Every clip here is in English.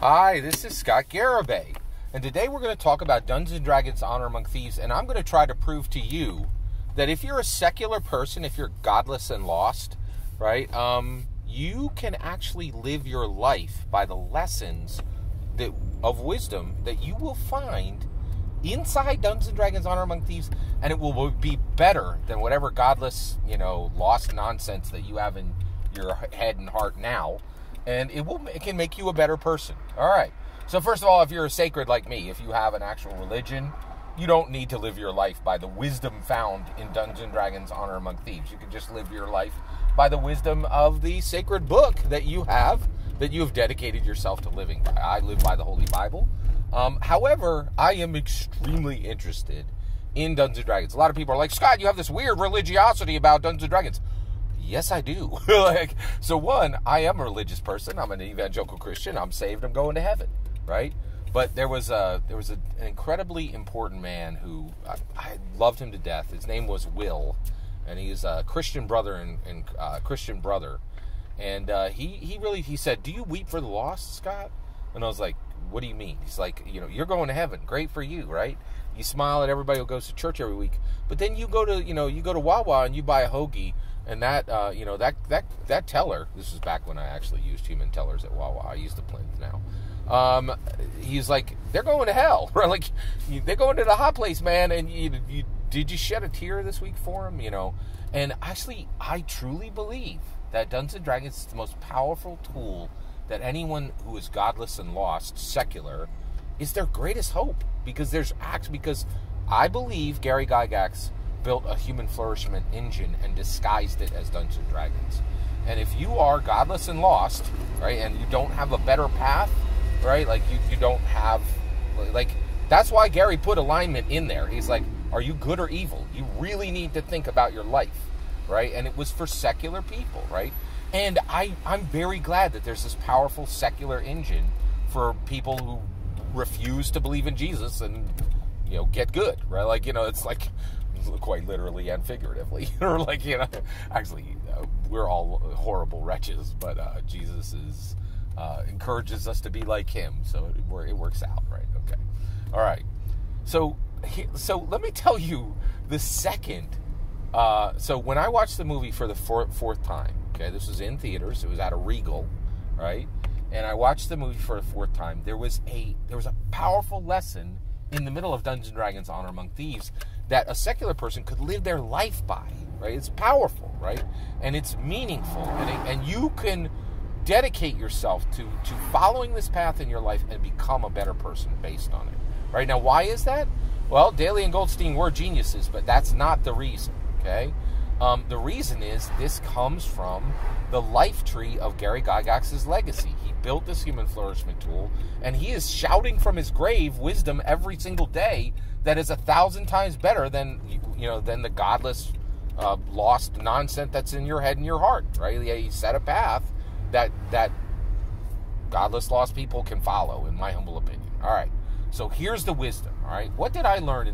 Hi, this is Scott Garibay, and today we're going to talk about Dungeons & Dragons Honor Among Thieves, and I'm going to try to prove to you that if you're a secular person, if you're godless and lost, right, you can actually live your life by the lessons of wisdom that you will find inside Dungeons & Dragons Honor Among Thieves, and it will be better than whatever godless, lost nonsense that you have in your head and heart now. And it can make you a better person. All right. So first of all, if you're a sacred like me, if you have an actual religion, you don't need to live your life by the wisdom found in Dungeons & Dragons Honor Among Thieves. You can just live your life by the wisdom of the sacred book that you have dedicated yourself to living by. I live by the Holy Bible. However, I am extremely interested in Dungeons & Dragons. A lot of people are like, Scott, you have this weird religiosity about Dungeons & Dragons. Yes, I do. So one, I am a religious person. I'm an evangelical Christian. I'm saved. I'm going to heaven, right? But there was an incredibly important man who I loved him to death. His name was Will, and he's a Christian brother and Christian brother. And he said, "Do you weep for the lost, Scott?" And I was like, "What do you mean?" He's like, "You're going to heaven. Great for you, right? You smile at everybody who goes to church every week, but then you go to Wawa and you buy a hoagie." And that teller, this is back when I actually used human tellers at Wawa. I use the Plinth now. He's like, they're going to hell. Right? Like, they're going to the hot place, man. And did you shed a tear this week for him? And actually, I truly believe that Dungeons & Dragons is the most powerful tool that anyone who is godless and lost, secular, is their greatest hope. Because I believe Gary Gygax built a human flourishment engine and disguised it as Dungeons & Dragons. And if you are godless and lost, right, and you don't have a better path, right, like you don't have, like, that's why Gary put alignment in there. He's like, are you good or evil? You really need to think about your life, right? And it was for secular people, right? And I'm very glad that there's this powerful secular engine for people who refuse to believe in Jesus and, get good, right? Like, it's like, quite literally and figuratively, or like, actually, we're all horrible wretches, but Jesus encourages us to be like him, so it works out, right? Okay, all right. So let me tell you the second. So when I watched the movie for the fourth time, okay, this was in theaters. It was at a Regal, right? And I watched the movie for the fourth time. There was a powerful lesson in the middle of Dungeons & Dragons Honor Among Thieves that a secular person could live their life by, right? It's powerful, right? And it's meaningful. And you can dedicate yourself to following this path in your life and become a better person based on it, right? Now, why is that? Well, Daly and Goldstein were geniuses, but that's not the reason, okay? The reason is this comes from the life tree of Gary Gygax's legacy. He built this human flourishment tool, and he is shouting from his grave wisdom every single day that is 1,000 times better than the godless, lost nonsense that's in your head and your heart, right? He set a path that godless, lost people can follow, in my humble opinion. All right, so here's the wisdom, all right? What did I learn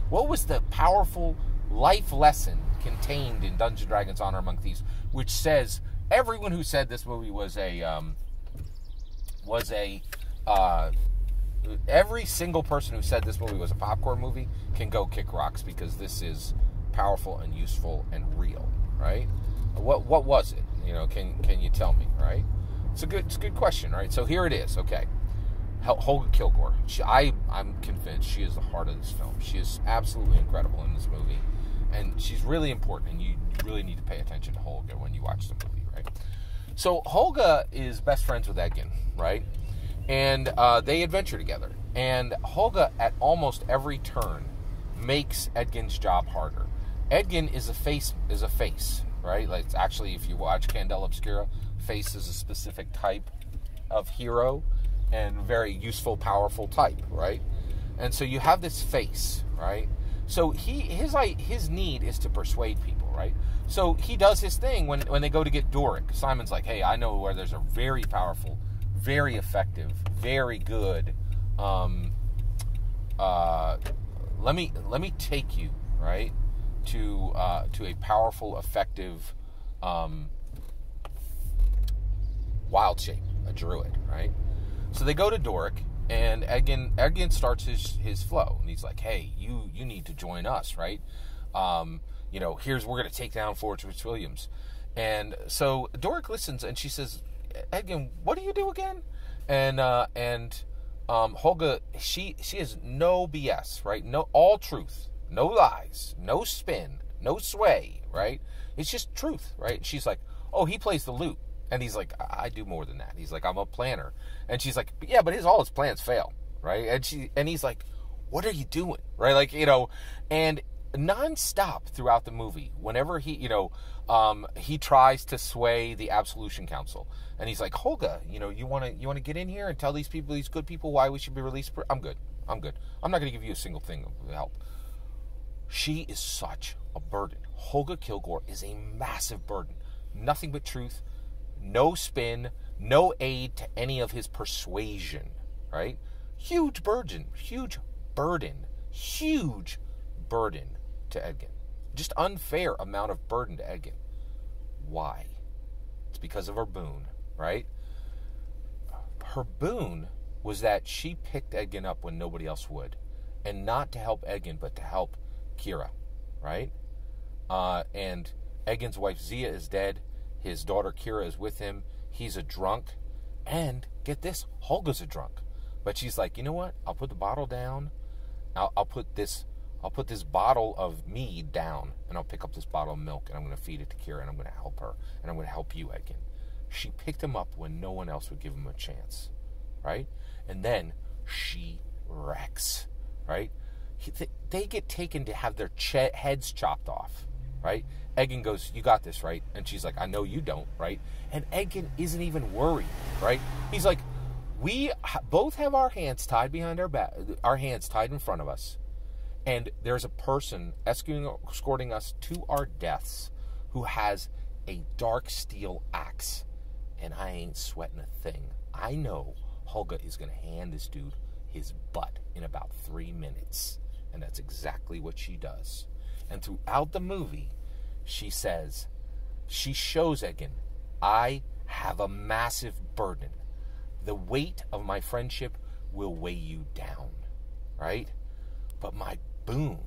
what was the powerful life lesson contained in Dungeons & Dragons Honor Among Thieves, which says everyone who said this movie every single person who said this movie was a popcorn movie can go kick rocks, because this is powerful and useful and real, right? What was it? Can you tell me, right? It's a good question, right? So here it is, okay. Holga Kilgore. I'm convinced she is the heart of this film. She is absolutely incredible in this movie, and she's really important, and you really need to pay attention to Holga when you watch the movie, right? So Holga is best friends with Edgin, right? And they adventure together. And Holga, at almost every turn, makes Edgin's job harder. Edgin is a face, right? Like, it's actually, if you watch Candela Obscura, face is a specific type of hero and very useful, powerful type, right? And so you have this face, right? So his need is to persuade people, right? So he does his thing when they go to get Doric. Simon's like, hey, I know where there's a very powerful, very effective, very good. Let me take you, right, to a powerful, effective wild shape, a druid, right? So they go to Doric, and Edgin starts his flow, and he's like, hey, you need to join us, right? We're going to take down Fort Williams. And so Doric listens, and she says, Edgin, what do you do again? And Holga, she has no BS, right? No, all truth, no lies, no spin, no sway, right? It's just truth, right? And she's like, oh, he plays the lute. And he's like, I do more than that. He's like, I'm a planner. And she's like, yeah, but all his plans fail, right? And he's like, what are you doing, right? Like, and nonstop throughout the movie, whenever he tries to sway the Absolution Council, and he's like, Holga, you want to get in here and tell these good people, why we should be released? I'm good. I'm not going to give you a single thing of help. She is such a burden. Holga Kilgore is a massive burden. Nothing but truth. No spin, no aid to any of his persuasion, right? Huge burden to Edgin. Just unfair amount of burden to Edgin. Why? It's because of her boon, right? Her boon was that she picked Edgin up when nobody else would. And not to help Edgin, but to help Kira, right? And Edgin's wife Zia is dead. His daughter Kira is with him. He's a drunk. And, get this, Holga's a drunk. But she's like, you know what? I'll put the bottle down. I'll put this bottle of mead down. And I'll pick up this bottle of milk. And I'm going to feed it to Kira. And I'm going to help her. And I'm going to help you, Edgin. She picked him up when no one else would give him a chance. Right? And then she wrecks. Right? They get taken to have their heads chopped off. Right? Edgin goes, you got this, right? And she's like, I know you don't, right? And Edgin isn't even worried, right? He's like, we both have our hands tied behind our back, our hands tied in front of us, and there's a person escorting us to our deaths who has a dark steel axe, and I ain't sweating a thing. I know Holga is going to hand this dude his butt in about 3 minutes, and that's exactly what she does. And throughout the movie, she shows Edgin, I have a massive burden. The weight of my friendship will weigh you down, right? But my boon,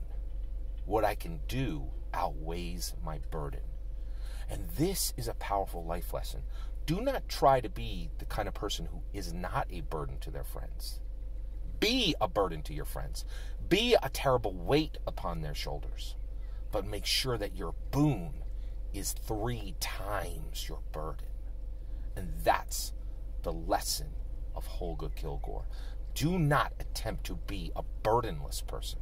what I can do, outweighs my burden. And this is a powerful life lesson. Do not try to be the kind of person who is not a burden to their friends. Be a burden to your friends. Be a terrible weight upon their shoulders. But make sure that your boon is 3 times your burden. And that's the lesson of Holga Kilgore. Do not attempt to be a burdenless person.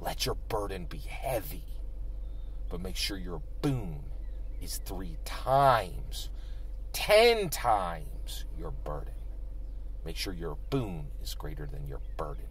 Let your burden be heavy. But make sure your boon is 3 times, 10 times your burden. Make sure your boon is greater than your burden.